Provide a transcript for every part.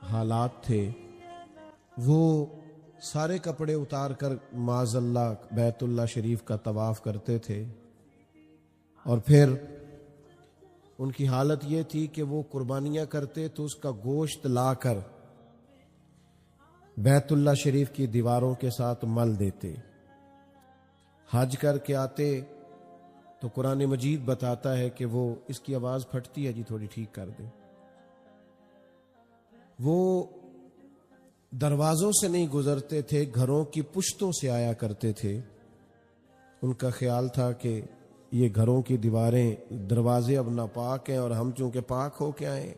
حالات تھے وہ سارے کپڑے اتار کر معاذ اللہ بیت اللہ شریف کا طواف کرتے تھے، اور پھر ان کی حالت یہ تھی کہ وہ قربانیاں کرتے تو اس کا گوشت لا کر بیت اللہ شریف کی دیواروں کے ساتھ مل دیتے۔ حج کر کے آتے تو قرآن مجید بتاتا ہے کہ وہ اس کی آواز پھٹتی ہے جی، تھوڑی ٹھیک کر دیں۔ وہ دروازوں سے نہیں گزرتے تھے، گھروں کی پشتوں سے آیا کرتے تھے۔ ان کا خیال تھا کہ یہ گھروں کی دیواریں دروازے اب ناپاک ہیں اور ہم چونکہ پاک ہو کے آئے۔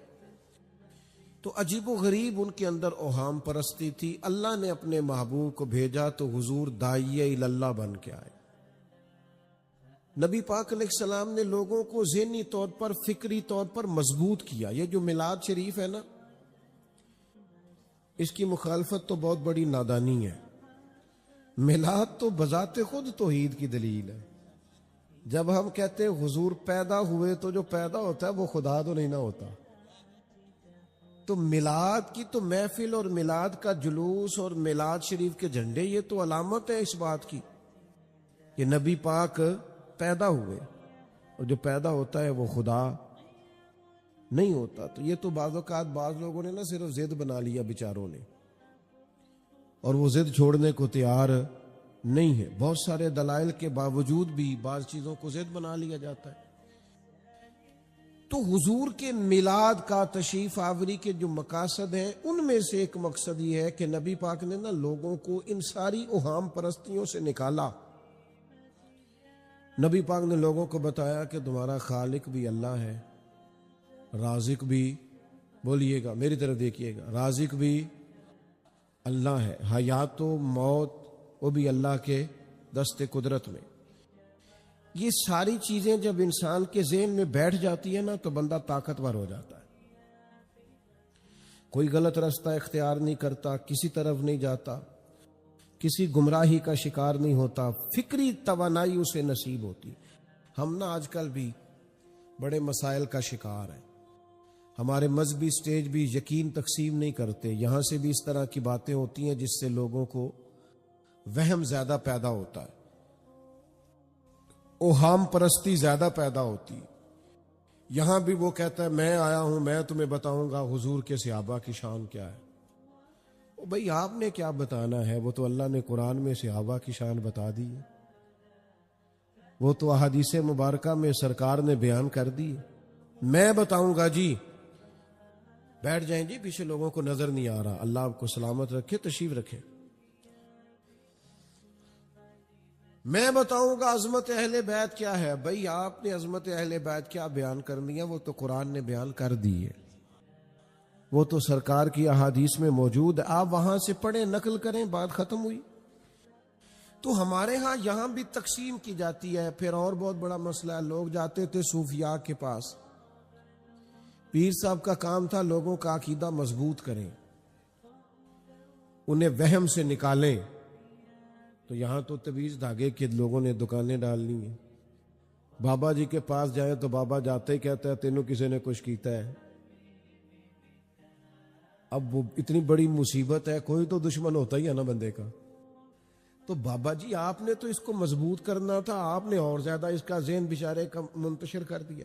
تو عجیب و غریب ان کے اندر اوہام پرستی تھی۔ اللہ نے اپنے محبوب کو بھیجا تو حضور داعیہ اللہ بن کے آئے۔ نبی پاک علیہ السلام نے لوگوں کو ذہنی طور پر، فکری طور پر مضبوط کیا۔ یہ جو میلاد شریف ہے نا، اس کی مخالفت تو بہت بڑی نادانی ہے۔ میلاد تو بذات خود توحید کی دلیل ہے۔ جب ہم کہتے ہیں حضور پیدا ہوئے تو جو پیدا ہوتا ہے وہ خدا تو نہیں نہ ہوتا۔ تو میلاد کی تو محفل اور میلاد کا جلوس اور میلاد شریف کے جھنڈے، یہ تو علامت ہے اس بات کی کہ نبی پاک پیدا ہوئے، اور جو پیدا ہوتا ہے وہ خدا نہیں ہوتا۔ تو یہ تو بعض اوقات بعض لوگوں نے نا صرف ضد بنا لیا بیچاروں نے، اور وہ ضد چھوڑنے کو تیار نہیں ہے۔ بہت سارے دلائل کے باوجود بھی بعض چیزوں کو ضد بنا لیا جاتا ہے۔ تو حضور کے میلاد کا تشریف آوری کے جو مقاصد ہیں، ان میں سے ایک مقصد یہ ہے کہ نبی پاک نے نا لوگوں کو ان ساری اوہام پرستیوں سے نکالا۔ نبی پاک نے لوگوں کو بتایا کہ تمہارا خالق بھی اللہ ہے، رازق بھی، بولیے گا میری طرف دیکھیے گا، رازق بھی اللہ ہے، حیات و موت وہ بھی اللہ کے دست قدرت میں۔ یہ ساری چیزیں جب انسان کے ذہن میں بیٹھ جاتی ہے نا تو بندہ طاقتور ہو جاتا ہے۔ کوئی غلط راستہ اختیار نہیں کرتا، کسی طرف نہیں جاتا، کسی گمراہی کا شکار نہیں ہوتا، فکری توانائی اسے نصیب ہوتی۔ ہم نا آج کل بھی بڑے مسائل کا شکار ہیں۔ ہمارے مذہبی سٹیج بھی یقین تقسیم نہیں کرتے، یہاں سے بھی اس طرح کی باتیں ہوتی ہیں جس سے لوگوں کو وہم زیادہ پیدا ہوتا ہے، اوہام پرستی زیادہ پیدا ہوتی ہے۔ یہاں بھی وہ کہتا ہے میں آیا ہوں، میں تمہیں بتاؤں گا حضور کے صحابہ کی شان کیا ہے۔ بھئی آپ نے کیا بتانا ہے، وہ تو اللہ نے قرآن میں صحابہ کی شان بتا دی ہے، وہ تو احادیث مبارکہ میں سرکار نے بیان کر دی ہے۔ میں بتاؤں گا جی، بیٹھ جائیں جی، پیچھے لوگوں کو نظر نہیں آ رہا، اللہ آپ کو سلامت رکھے، تشریف رکھے۔ میں بتاؤں گا عظمت اہل بیت کیا ہے۔ بھئی آپ نے عظمت اہل بیت کیا بیان کرنی ہے، وہ تو قرآن نے بیان کر دی ہے، وہ تو سرکار کی احادیث میں موجود ہے، آپ وہاں سے پڑھیں، نقل کریں، بات ختم ہوئی۔ تو ہمارے ہاں یہاں بھی تقسیم کی جاتی ہے۔ پھر اور بہت بڑا مسئلہ ہے، لوگ جاتے تھے صوفیاء کے پاس، پیر صاحب کا کام تھا لوگوں کا عقیدہ مضبوط کریں، انہیں وہم سے نکالیں۔ تو یہاں تو تعویذ دھاگے کے لوگوں نے دکانیں ڈالنی ہیں۔ بابا جی کے پاس جائیں تو بابا جاتے ہی کہتا ہے تینوں کسی نے کچھ کیتا ہے۔ اب وہ اتنی بڑی مصیبت ہے، کوئی تو دشمن ہوتا ہی ہے نا بندے کا۔ تو بابا جی آپ نے تو اس کو مضبوط کرنا تھا، آپ نے اور زیادہ اس کا ذہن بیچارے کا منتشر کر دیا،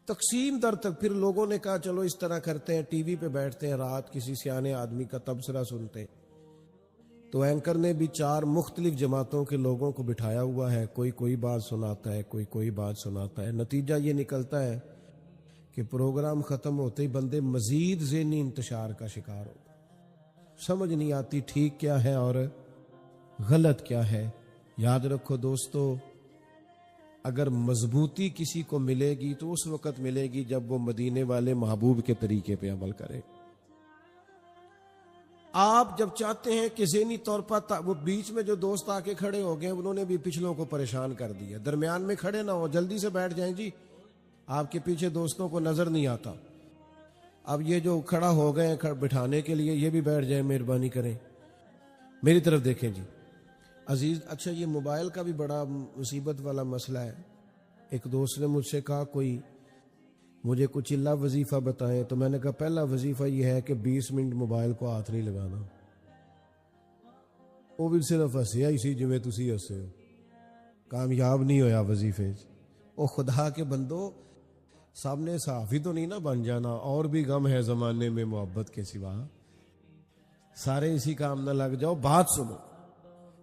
تقسیم در تک۔ پھر لوگوں نے کہا چلو اس طرح کرتے ہیں، ٹی وی پہ بیٹھتے ہیں، رات کسی سیانے آدمی کا تبصرہ سنتے ہیں۔ تو اینکر نے بھی 4 مختلف جماعتوں کے لوگوں کو بٹھایا ہوا ہے، کوئی بات سناتا ہے، کوئی بات سناتا ہے۔ نتیجہ یہ نکلتا ہے کہ پروگرام ختم ہوتے ہی بندے مزید ذہنی انتشار کا شکار ہوتے، سمجھ نہیں آتی ٹھیک کیا ہے اور غلط کیا ہے۔ یاد رکھو دوستو، اگر مضبوطی کسی کو ملے گی تو اس وقت ملے گی جب وہ مدینے والے محبوب کے طریقے پہ عمل کرے۔ آپ جب چاہتے ہیں کہ ذہنی طور پر وہ بیچ میں جو دوست آ کے کھڑے ہو گئے انہوں نے بھی پچھلوں کو پریشان کر دیا، درمیان میں کھڑے نہ ہو، جلدی سے بیٹھ جائیں جی، آپ کے پیچھے دوستوں کو نظر نہیں آتا۔ اب یہ جو کھڑا ہو گئے ہیں بٹھانے کے لیے، یہ بھی بیٹھ جائیں، مہربانی کریں، میری طرف دیکھیں جی عزیز۔ اچھا یہ موبائل کا بھی بڑا مصیبت والا مسئلہ ہے۔ ایک دوست نے مجھ سے کہا کوئی مجھے کچھ اللہ وظیفہ بتائیں. تو میں نے کہا پہلا وظیفہ یہ ہے کہ 20 منٹ موبائل کو ہاتھ نہیں لگانا. وہ بھی صرف ہسیا اسی جویں تسی ہسے ہو, کامیاب نہیں ہویا وظیفے. او خدا کے بندو, سامنے صحافی تو نہیں نا بن جانا. اور بھی غم ہے زمانے میں محبت کے سوا, سارے اسی کام نہ لگ جاؤ. بات سنو,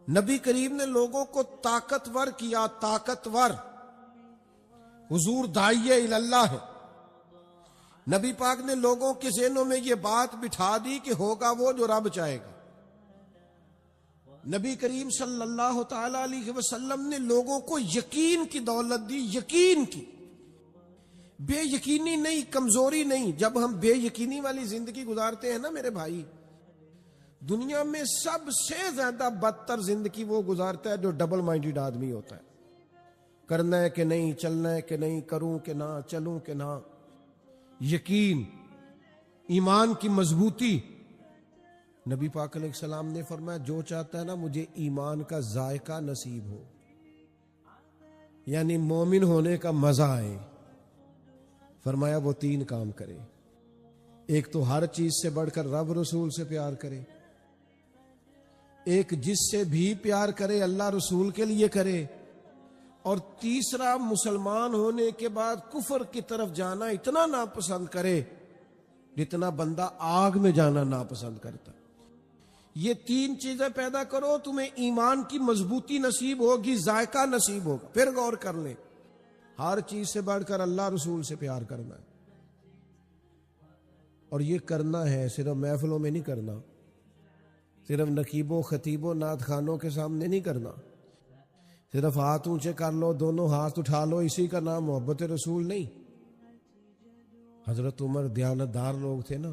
نبی کریم نے لوگوں کو طاقتور کیا, طاقتور. حضور داعیہ اللہ ہے. نبی پاک نے لوگوں کے ذہنوں میں یہ بات بٹھا دی کہ ہوگا وہ جو رب چاہے گا. نبی کریم صلی اللہ تعالی علیہ وسلم نے لوگوں کو یقین کی دولت دی, یقین کی. بے یقینی نہیں, کمزوری نہیں. جب ہم بے یقینی والی زندگی گزارتے ہیں نا میرے بھائی, دنیا میں سب سے زیادہ بدتر زندگی وہ گزارتا ہے جو ڈبل مائنڈڈ آدمی ہوتا ہے. کرنا ہے کہ نہیں, چلنا ہے کہ نہیں, کروں کہ نہ, چلوں کہ نہ. یقین, ایمان کی مضبوطی. نبی پاک علیہ السلام نے فرمایا جو چاہتا ہے نا مجھے ایمان کا ذائقہ نصیب ہو, یعنی مومن ہونے کا مزہ آئے, فرمایا وہ 3 کام کرے. ایک تو ہر چیز سے بڑھ کر رب رسول سے پیار کرے, ایک جس سے بھی پیار کرے اللہ رسول کے لیے کرے, اور تیسرا مسلمان ہونے کے بعد کفر کی طرف جانا اتنا ناپسند کرے جتنا بندہ آگ میں جانا ناپسند کرتا. یہ 3 چیزیں پیدا کرو, تمہیں ایمان کی مضبوطی نصیب ہوگی, ذائقہ نصیب ہوگا. پھر غور کر لیں, ہر چیز سے بڑھ کر اللہ رسول سے پیار کرنا ہے. اور یہ کرنا ہے صرف محفلوں میں نہیں کرنا, صرف نقیبوں خطیبوں نعت خانوں کے سامنے نہیں کرنا, صرف ہاتھ اونچے کر لو, دونوں ہاتھ اٹھا لو, اسی کا نام محبت رسول نہیں. حضرت عمر دیانتدار لوگ تھے نا,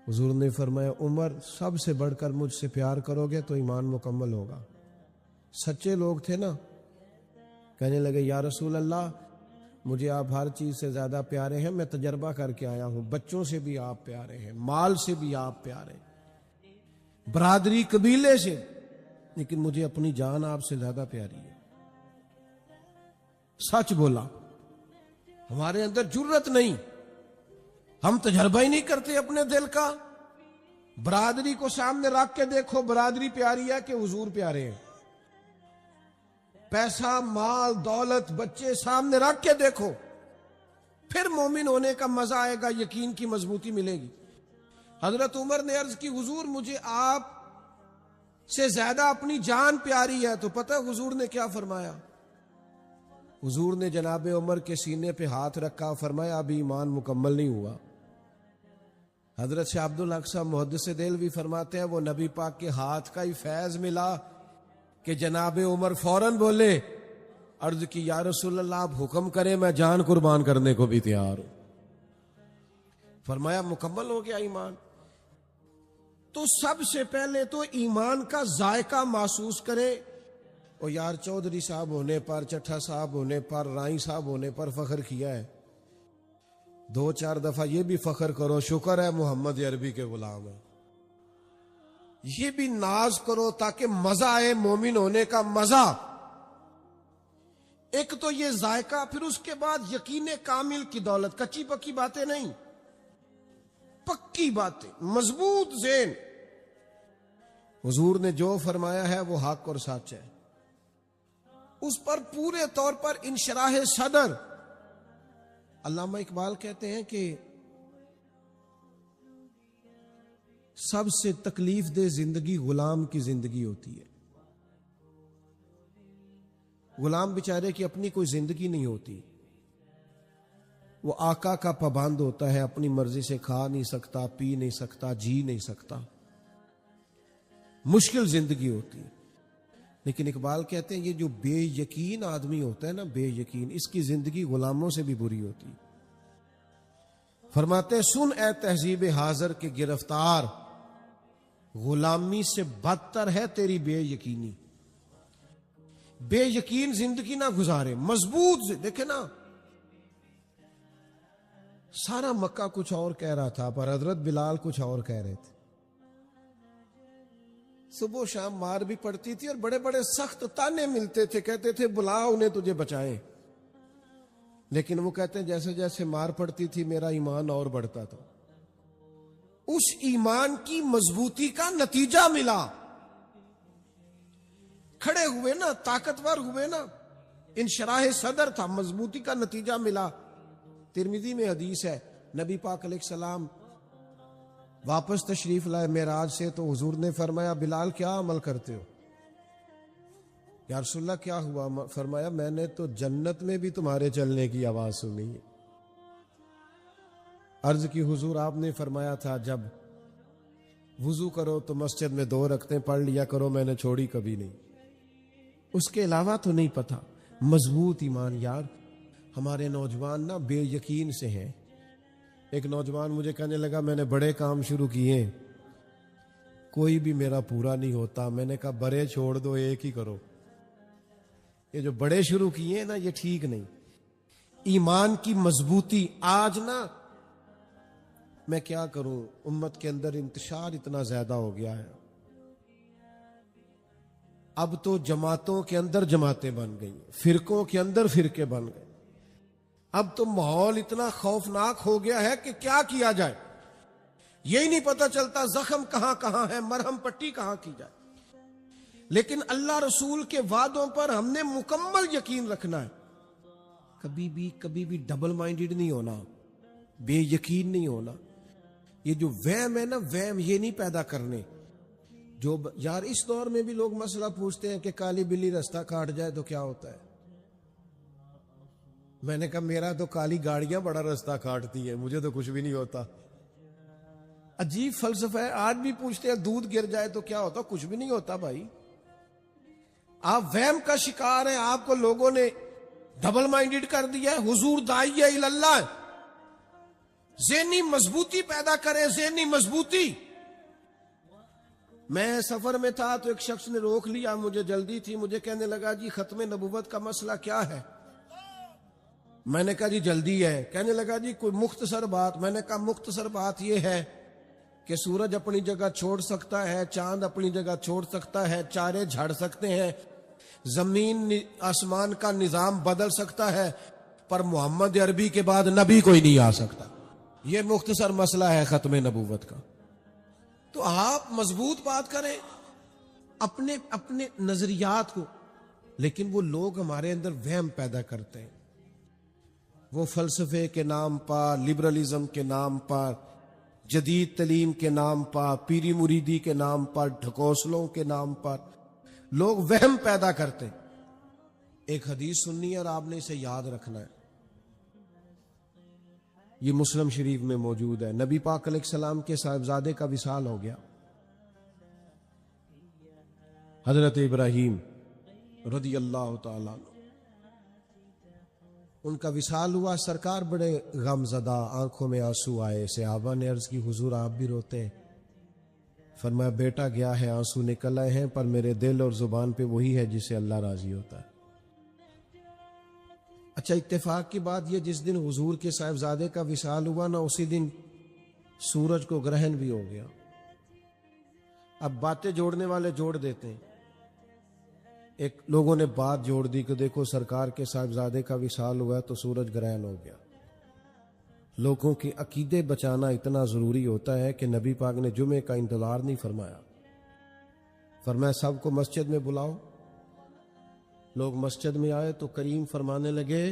حضور نے فرمایا عمر سب سے بڑھ کر مجھ سے پیار کرو گے تو ایمان مکمل ہوگا. سچے لوگ تھے نا, کہنے لگے یا رسول اللہ مجھے آپ ہر چیز سے زیادہ پیارے ہیں, میں تجربہ کر کے آیا ہوں, بچوں سے بھی آپ پیارے ہیں, مال سے بھی آپ پیارے, برادری قبیلے سے, لیکن مجھے اپنی جان آپ سے زیادہ پیاری ہے. سچ بولا. ہمارے اندر جرت نہیں, ہم تجربہ ہی نہیں کرتے اپنے دل کا. برادری کو سامنے رکھ کے دیکھو, برادری پیاری ہے کہ حضور پیارے ہیں. پیسہ مال دولت بچے سامنے رکھ کے دیکھو, پھر مومن ہونے کا مزہ آئے گا, یقین کی مضبوطی ملے گی. حضرت عمر نے عرض کی حضور مجھے آپ سے زیادہ اپنی جان پیاری ہے. تو پتہ حضور نے کیا فرمایا؟ حضور نے جناب عمر کے سینے پہ ہاتھ رکھا, فرمایا ابھی ایمان مکمل نہیں ہوا. حضرت شاہ عبد الحق صاحب محدث دہلوی فرماتے ہیں وہ نبی پاک کے ہاتھ کا ہی فیض ملا کہ جناب عمر فوراً بولے, عرض کی یا رسول اللہ آپ حکم کریں, میں جان قربان کرنے کو بھی تیار ہوں. فرمایا مکمل ہو گیا ایمان. تو سب سے پہلے تو ایمان کا ذائقہ محسوس کرے. اور یار چودھری صاحب ہونے پر, چٹھا صاحب ہونے پر, رائی صاحب ہونے پر فخر کیا ہے, 2-4 دفعہ یہ بھی فخر کرو شکر ہے محمد عربی کے غلام ہے. یہ بھی ناز کرو تاکہ مزہ آئے مومن ہونے کا مزہ. ایک تو یہ ذائقہ, پھر اس کے بعد یقین کامل کی دولت. کچی پکی باتیں نہیں, پکی باتیں, مضبوط ذہن. حضور نے جو فرمایا ہے وہ حق اور سچ ہے, اس پر پورے طور پر انشراح صدر. علامہ اقبال کہتے ہیں کہ سب سے تکلیف دہ زندگی غلام کی زندگی ہوتی ہے. غلام بیچارے کی اپنی کوئی زندگی نہیں ہوتی, وہ آقا کا پابند ہوتا ہے, اپنی مرضی سے کھا نہیں سکتا, پی نہیں سکتا, جی نہیں سکتا, مشکل زندگی ہوتی ہے. لیکن اقبال کہتے ہیں یہ جو بے یقین آدمی ہوتا ہے نا, بے یقین, اس کی زندگی غلاموں سے بھی بری ہوتی. فرماتے ہیں سن اے تہذیب حاضر کے گرفتار, غلامی سے بدتر ہے تیری بے یقینی. بے یقین زندگی نہ گزارے, مضبوط سے. دیکھیں نا, سارا مکہ کچھ اور کہہ رہا تھا پر حضرت بلال کچھ اور کہہ رہے تھے. صبح و شام مار بھی پڑتی تھی اور بڑے بڑے سخت تانے ملتے تھے, کہتے تھے بلا انہیں تجھے بچائیں. لیکن وہ کہتے ہیں جیسے جیسے مار پڑتی تھی میرا ایمان اور بڑھتا تھا. اس ایمان کی مضبوطی کا نتیجہ ملا. کھڑے ہوئے نا، طاقتور ہوئے نا، انشراح صدر تھا، مضبوطی کا نتیجہ ملا. ترمذی میں حدیث ہے، نبی پاک علیہ السلام واپس تشریف لائے معراج سے تو حضور نے فرمایا بلال کیا عمل کرتے ہو؟ یا رسول اللہ کیا ہوا؟ فرمایا میں نے تو جنت میں بھی تمہارے چلنے کی آواز سنی ہے. عرض کی حضور آپ نے فرمایا تھا جب وضو کرو تو مسجد میں 2 رکعتیں پڑھ لیا کرو، میں نے چھوڑی کبھی نہیں. اس کے علاوہ تو نہیں پتا. مضبوط ایمان. یار ہمارے نوجوان نا بے یقین سے ہیں. ایک نوجوان مجھے کہنے لگا میں نے بڑے کام شروع کیے کوئی بھی میرا پورا نہیں ہوتا. میں نے کہا بڑے چھوڑ دو، ایک ہی کرو. یہ جو بڑے شروع کیے ہیں نا یہ ٹھیک نہیں. ایمان کی مضبوطی. آج نا میں کیا کروں، امت کے اندر انتشار اتنا زیادہ ہو گیا ہے. اب تو جماعتوں کے اندر جماعتیں بن گئی، فرقوں کے اندر فرقے بن گئے. اب تو ماحول اتنا خوفناک ہو گیا ہے کہ کیا کیا جائے یہی نہیں پتہ چلتا. زخم کہاں کہاں ہے، مرہم پٹی کہاں کی جائے. لیکن اللہ رسول کے وعدوں پر ہم نے مکمل یقین رکھنا ہے. کبھی بھی ڈبل مائنڈڈ نہیں ہونا، بے یقین نہیں ہونا. یہ جو وہم ہے نا، وہم یہ نہیں پیدا کرنے. جو یار اس دور میں بھی لوگ مسئلہ پوچھتے ہیں کہ کالی بلی رستہ کاٹ جائے تو کیا ہوتا ہے. میں نے کہا میرا تو کالی گاڑیاں بڑا رستہ کاٹتی ہیں، مجھے تو کچھ بھی نہیں ہوتا. عجیب فلسفہ ہے. آج بھی پوچھتے ہیں دودھ گر جائے تو کیا ہوتا، کچھ بھی نہیں ہوتا بھائی. آپ وہم کا شکار ہیں. آپ کو لوگوں نے ڈبل مائنڈڈ کر دیا ہے. حضور داعیہ الی اللہ. ذہنی مضبوطی پیدا کریں، ذہنی مضبوطی. میں سفر میں تھا تو ایک شخص نے روک لیا، مجھے جلدی تھی. مجھے کہنے لگا جی ختم نبوت کا مسئلہ کیا ہے؟ میں نے کہا جی جلدی ہے. کہنے لگا جی کوئی مختصر بات. میں نے کہا مختصر بات یہ ہے کہ سورج اپنی جگہ چھوڑ سکتا ہے، چاند اپنی جگہ چھوڑ سکتا ہے، چارے جھڑ سکتے ہیں، زمین آسمان کا نظام بدل سکتا ہے، پر محمد عربی کے بعد نبی کوئی نہیں آ سکتا. یہ مختصر مسئلہ ہے ختم نبوت کا. تو آپ مضبوط بات کریں اپنے نظریات کو. لیکن وہ لوگ ہمارے اندر وہم پیدا کرتے ہیں. وہ فلسفے کے نام پر، لبرلزم کے نام پر، جدید تعلیم کے نام پر، پیری مریدی کے نام پر، ڈھکوسلوں کے نام پر لوگ وہم پیدا کرتے ہیں. ایک حدیث سننی ہے اور آپ نے اسے یاد رکھنا ہے. یہ مسلم شریف میں موجود ہے. نبی پاک علیہ السلام کے صاحبزادے کا وصال ہو گیا. حضرت ابراہیم رضی اللہ تعالی عنہ، ان کا وصال ہوا. سرکار بڑے غم زدہ، آنکھوں میں آنسو آئے. صحابہ نے عرض کی حضور آپ بھی روتے ہیں؟ فرمایا بیٹا گیا ہے، آنسو نکل آئے ہیں، پر میرے دل اور زبان پہ وہی ہے جس سے اللہ راضی ہوتا ہے. اچھا اتفاق کی بات یہ جس دن حضور کے صاحبزادے کا وصال ہوا نا، اسی دن سورج کو گرہن بھی ہو گیا. اب باتیں جوڑنے والے جوڑ دیتے ہیں. ایک لوگوں نے بات جوڑ دی کہ دیکھو سرکار کے صاحبزادے کا وصال ہوا تو سورج گرہن ہو گیا. لوگوں کے عقیدے بچانا اتنا ضروری ہوتا ہے کہ نبی پاک نے جمعے کا انتظار نہیں فرمایا. فرمایا سب کو مسجد میں بلاؤ. لوگ مسجد میں آئے تو کریم فرمانے لگے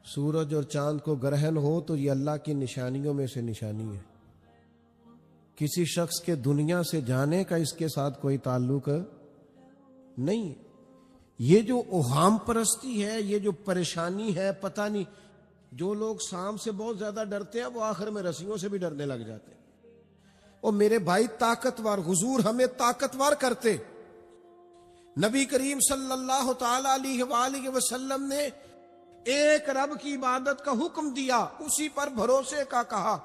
سورج اور چاند کو گرہن ہو تو یہ اللہ کی نشانیوں میں سے نشانی ہے. کسی شخص کے دنیا سے جانے کا اس کے ساتھ کوئی تعلق نہیں. یہ جو اوہام پرستی ہے، یہ جو پریشانی ہے، پتہ نہیں، جو لوگ سام سے بہت زیادہ ڈرتے ہیں وہ آخر میں رسیوں سے بھی ڈرنے لگ جاتے ہیں. اور میرے بھائی طاقتور، حضور ہمیں طاقتور کرتے. نبی کریم صلی اللہ تعالی علیہ وآلہ وسلم نے ایک رب کی عبادت کا حکم دیا، اسی پر بھروسے کا کہا،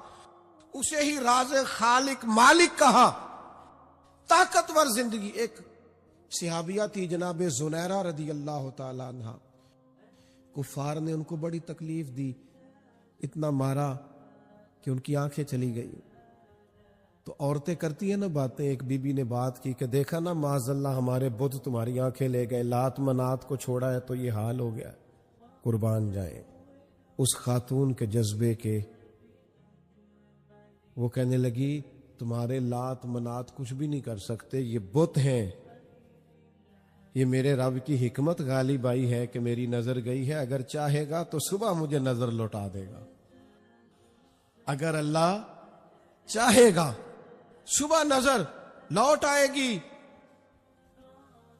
اسے ہی رازق خالق مالک کہا. طاقتور زندگی. ایک صحابیہ تھی جناب زنیرہ رضی اللہ تعالی عنہ. کفار نے ان کو بڑی تکلیف دی، اتنا مارا کہ ان کی آنکھیں چلی گئی. تو عورتیں کرتی ہیں نا باتیں. ایک بی بی نے بات کی کہ دیکھا نا معاذ اللہ ہمارے بت تمہاری آنکھیں لے گئے، لات منات کو چھوڑا ہے تو یہ حال ہو گیا. قربان جائیں اس خاتون کے جذبے کے. وہ کہنے لگی تمہارے لات منات کچھ بھی نہیں کر سکتے, یہ بت ہیں, یہ میرے رب کی حکمت غالب آئی ہے کہ میری نظر گئی ہے, اگر چاہے گا تو صبح مجھے نظر لوٹا دے گا. اگر اللہ چاہے گا صبح نظر لوٹ آئے گی.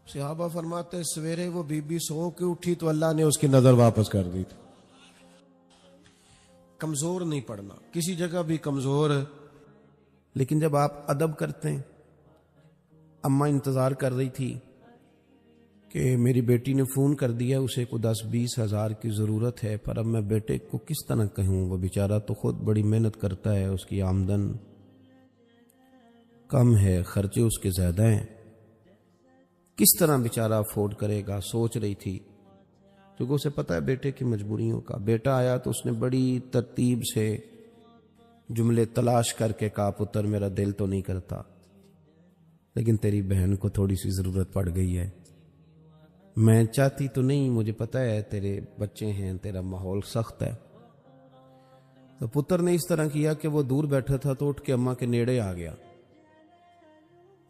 صحابہ فرماتے سویرے وہ بی بی سو کے اٹھی تو اللہ نے اس کی نظر واپس کر دی تھی. کمزور نہیں پڑنا کسی جگہ بھی کمزور. لیکن جب آپ ادب کرتے ہیں, اماں انتظار کر رہی تھی کہ میری بیٹی نے فون کر دیا اسے کو 10-20 ہزار کی ضرورت ہے, پر اب میں بیٹے کو کس طرح کہوں, وہ بیچارہ تو خود بڑی محنت کرتا ہے, اس کی آمدن کم ہے, خرچے اس کے زیادہ ہیں, کس طرح بیچارہ افورڈ کرے گا. سوچ رہی تھی کیونکہ اسے پتہ ہے بیٹے کی مجبوریوں کا. بیٹا آیا تو اس نے بڑی ترتیب سے جملے تلاش کر کے کہا پتر میرا دل تو نہیں کرتا, لیکن تیری بہن کو تھوڑی سی ضرورت پڑ گئی ہے, میں چاہتی تو نہیں, مجھے پتہ ہے تیرے بچے ہیں, تیرا ماحول سخت ہے. تو پتر نے اس طرح کیا کہ وہ دور بیٹھا تھا تو اٹھ کے اماں کے نیڑے آ گیا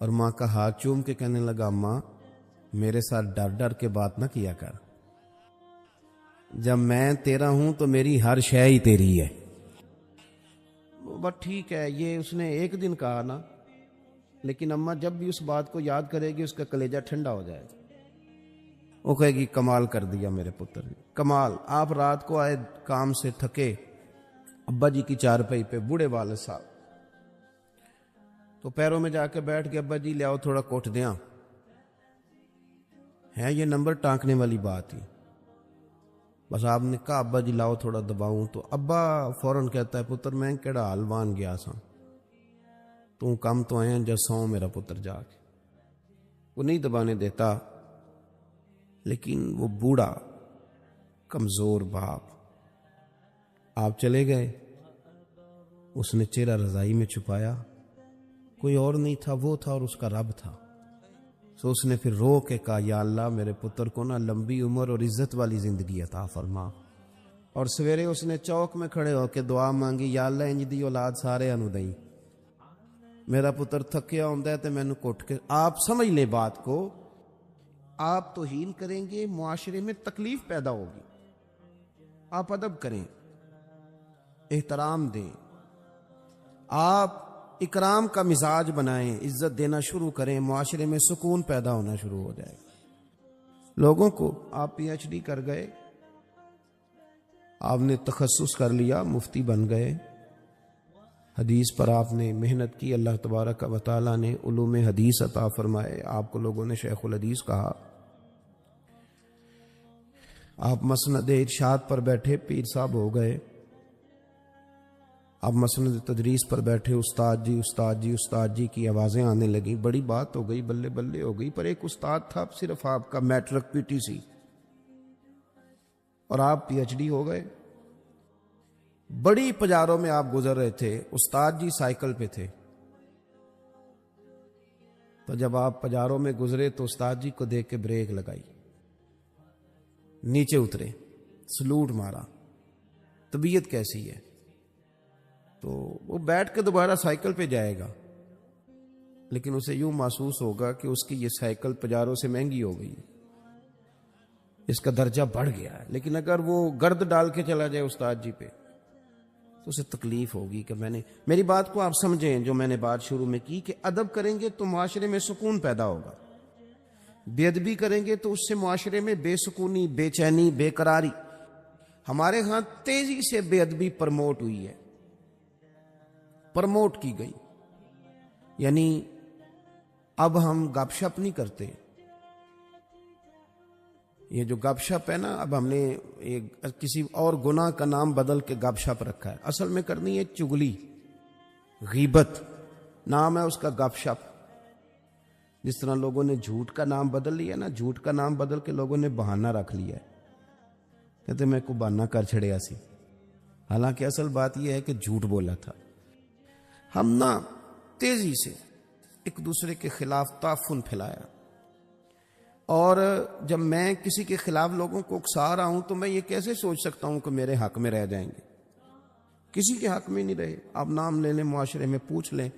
اور ماں کا ہاتھ چوم کے کہنے لگا اماں میرے ساتھ ڈر ڈر کے بات نہ کیا کر, جب میں تیرا ہوں تو میری ہر شے ہی تیری ہے. بس ٹھیک ہے, یہ اس نے ایک دن کہا نا, لیکن اماں جب بھی اس بات کو یاد کرے گی اس کا کلیجہ ٹھنڈا ہو جائے گا. وہ کہے گی کمال کر دیا میرے پتر نے, کمال. آپ رات کو آئے کام سے تھکے, ابا جی کی چارپائی پہ بوڑھے والد صاحب, تو پیروں میں جا کے بیٹھ کے ابا جی لے آؤ تھوڑا کوٹ دیاں, ہے یہ نمبر ٹانکنے والی بات ہی. بس آپ نے کہا ابا جی لاؤ تھوڑا دباؤں, تو ابا فوراً کہتا ہے پتر میں کیڑا حلوان گیا سا, تو کم تو آیا جا سو میرا پتر جا کے. وہ نہیں دبانے دیتا, لیکن وہ بوڑھا کمزور باپ. آپ چلے گئے, اس نے چہرہ رضائی میں چھپایا, کوئی اور نہیں تھا, وہ تھا اور اس کا رب تھا. سو اس نے پھر رو کے کہا یا اللہ میرے پتر کو نا لمبی عمر اور عزت والی زندگی عطا فرما. اور سویرے اس نے چوک میں کھڑے ہو کے دعا مانگی, یا اللہ انج دی اولاد سارے انو دئی, میرا پتر تھکیا ہوندا ہے تے مینوں کٹ کے. آپ سمجھ لیں بات کو, آپ توہین کریں گے معاشرے میں تکلیف پیدا ہوگی. آپ ادب کریں, احترام دیں, آپ اکرام کا مزاج بنائیں, عزت دینا شروع کریں, معاشرے میں سکون پیدا ہونا شروع ہو جائے. لوگوں کو آپ پی ایچ ڈی کر گئے, آپ نے تخصص کر لیا, مفتی بن گئے, حدیث پر آپ نے محنت کی, اللہ تبارک و تعالیٰ نے علوم حدیث عطا فرمائے, آپ کو لوگوں نے شیخ الحدیث کہا, آپ مسند ارشاد پر بیٹھے پیر صاحب ہو گئے, آپ مسند تدریس پر بیٹھے استاد جی استاد جی استاد جی کی آوازیں آنے لگیں, بڑی بات ہو گئی, بلے بلے ہو گئی. پر ایک استاد تھا صرف آپ کا, میٹرک پی ٹی سی, اور آپ پی ایچ ڈی ہو گئے. بڑی پجاروں میں آپ گزر رہے تھے, استاد جی سائیکل پہ تھے, تو جب آپ پجاروں میں گزرے تو استاد جی کو دیکھ کے بریک لگائی, نیچے اترے, سلوٹ مارا, طبیعت کیسی ہے, تو وہ بیٹھ کے دوبارہ سائیکل پہ جائے گا, لیکن اسے یوں محسوس ہوگا کہ اس کی یہ سائیکل پجاروں سے مہنگی ہو گئی, اس کا درجہ بڑھ گیا ہے. لیکن اگر وہ گرد ڈال کے چلا جائے استاد جی پہ تو اسے تکلیف ہوگی کہ میں نے, میری بات کو آپ سمجھیں جو میں نے بات شروع میں کی, کہ ادب کریں گے تو معاشرے میں سکون پیدا ہوگا, بے ادبی کریں گے تو اس سے معاشرے میں بے سکونی, بے چینی, بے قراری. ہمارے ہاں تیزی سے بے ادبی پرموٹ ہوئی ہے, پرموٹ کی گئی, یعنی اب ہم گپ شپ نہیں کرتے. یہ جو گپ شپ ہے نا, اب ہم نے کسی اور گناہ کا نام بدل کے گپ شپ رکھا ہے, اصل میں کرنی ہے چگلی, غیبت, نام ہے اس کا گپ شپ. جس طرح لوگوں نے جھوٹ کا نام بدل لیا نا, جھوٹ کا نام بدل کے لوگوں نے بہانہ رکھ لیا ہے, کہتے میں کو بہانہ کر چھڑیا سی, حالانکہ اصل بات یہ ہے کہ جھوٹ بولا تھا. ہم نا تیزی سے ایک دوسرے کے خلاف تعفن پھیلایا, اور جب میں کسی کے خلاف لوگوں کو اکسا رہا ہوں تو میں یہ کیسے سوچ سکتا ہوں کہ میرے حق میں رہ جائیں گے؟ کسی کے حق میں نہیں رہے. آپ نام لے لیں، معاشرے میں پوچھ لیں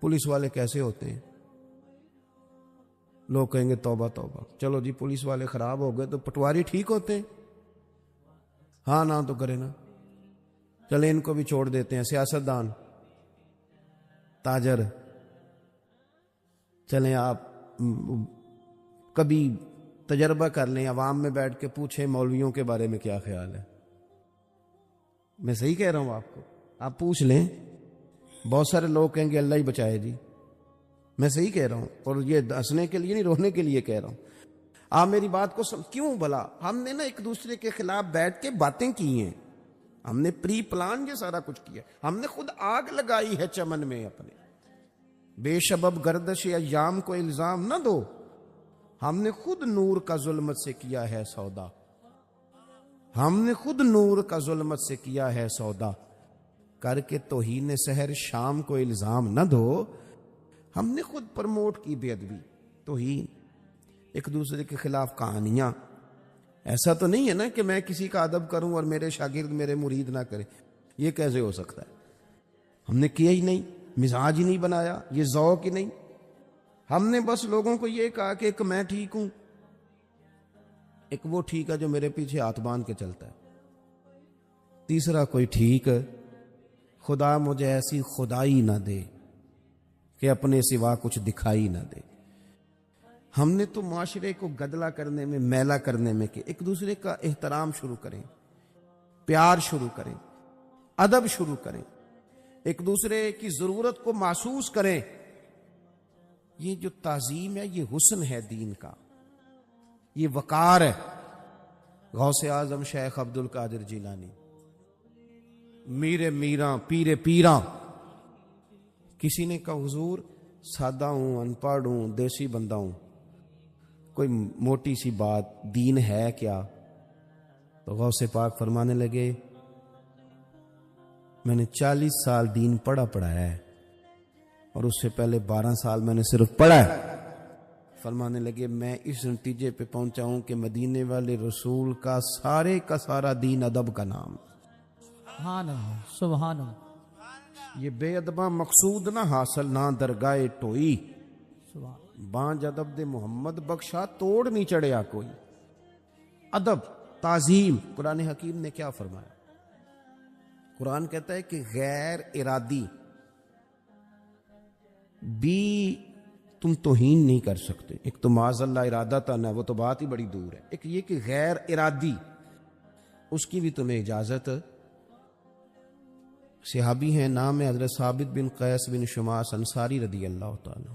پولیس والے کیسے ہوتے ہیں. لوگ کہیں گے توبہ توبہ. چلو جی پولیس والے خراب ہو گئے تو پٹواری ٹھیک ہوتے ہیں؟ ہاں نہ تو کرے نا. چلے ان کو بھی چھوڑ دیتے ہیں. سیاستدان، تاجر، چلیں آپ کبھی تجربہ کر لیں، عوام میں بیٹھ کے پوچھیں مولویوں کے بارے میں کیا خیال ہے. میں صحیح کہہ رہا ہوں آپ کو، آپ پوچھ لیں. بہت سارے لوگ کہیں گے اللہ ہی بچائے جی. میں صحیح کہہ رہا ہوں، اور یہ ہنسنے کے لیے نہیں، رونے کے لیے کہہ رہا ہوں. آپ میری بات کو کیوں بھلا ہم نے نا ایک دوسرے کے خلاف بیٹھ کے باتیں کی ہیں. ہم نے پری پلان یہ سارا کچھ کیا. ہم نے خود آگ لگائی ہے چمن میں اپنے. بے سبب گردش ایام کو الزام نہ دو، ہم نے خود نور کا ظلمت سے کیا ہے سودا. ہم نے خود نور کا ظلمت سے کیا ہے سودا. کر کے توہین سحر شام کو الزام نہ دو، ہم نے خود پرموٹ کی بے ادبی، توہین، ایک دوسرے کے خلاف کہانیاں. ایسا تو نہیں ہے نا کہ میں کسی کا ادب کروں اور میرے شاگرد میرے مرید نہ کرے. یہ کیسے ہو سکتا ہے؟ ہم نے کیا ہی نہیں، مزاج ہی نہیں بنایا، یہ ذوق ہی نہیں. ہم نے بس لوگوں کو یہ کہا کہ ایک میں ٹھیک ہوں، ایک وہ ٹھیک ہے جو میرے پیچھے ہاتھ باندھ کے چلتا ہے، تیسرا کوئی ٹھیک ہے خدا مجھے ایسی خدائی نہ دے کہ اپنے سوا کچھ دکھائی نہ دے. ہم نے تو معاشرے کو گدلا کرنے میں، میلا کرنے میں کہ ایک دوسرے کا احترام شروع کریں، پیار شروع کریں، ادب شروع کریں، ایک دوسرے کی ضرورت کو محسوس کریں. یہ جو تعظیم ہے یہ حسن ہے دین کا، یہ وقار ہے. غوث اعظم شیخ عبد القادر جیلانی، میرے میراں پیرے پیراں. کسی نے کہا حضور سادہ ہوں، ان پڑھ ہوں، دیسی بندہ ہوں، کوئی موٹی سی بات دین ہے کیا؟ تو غوث پاک فرمانے لگے میں نے 40 سال دین پڑھا ہے، اور اس سے پہلے 12 سال میں نے صرف پڑھا ہے. فرمانے لگے میں اس نتیجے پہ پہنچا ہوں کہ مدینے والے رسول کا سارے کا سارا دین ادب کا نام. سبحان اللہ، سبحان اللہ. یہ بے ادباں مقصود نہ حاصل نہ درگاہ ٹوئی، سبحان بانج ادب دے محمد بخشا توڑ نہیں چڑھیا کوئی. ادب، تعظیم. قرآن حکیم نے کیا فرمایا؟ قرآن کہتا ہے کہ غیر ارادی بھی تم توہین نہیں کر سکتے. ایک تو معاذ اللہ ارادہ تن ہے، وہ تو بات ہی بڑی دور ہے. ایک یہ کہ غیر ارادی، اس کی بھی تمہیں اجازت. صحابی ہیں، نام ہے حضرت ثابت بن قیس بن شماس انصاری رضی اللہ تعالی.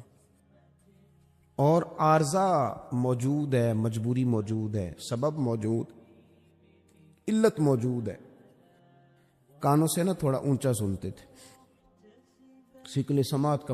اور عارضہ موجود ہے، مجبوری موجود ہے، سبب موجود، علت موجود ہے. کانوں سے نا تھوڑا اونچا سنتے تھے، سکل سماعت کا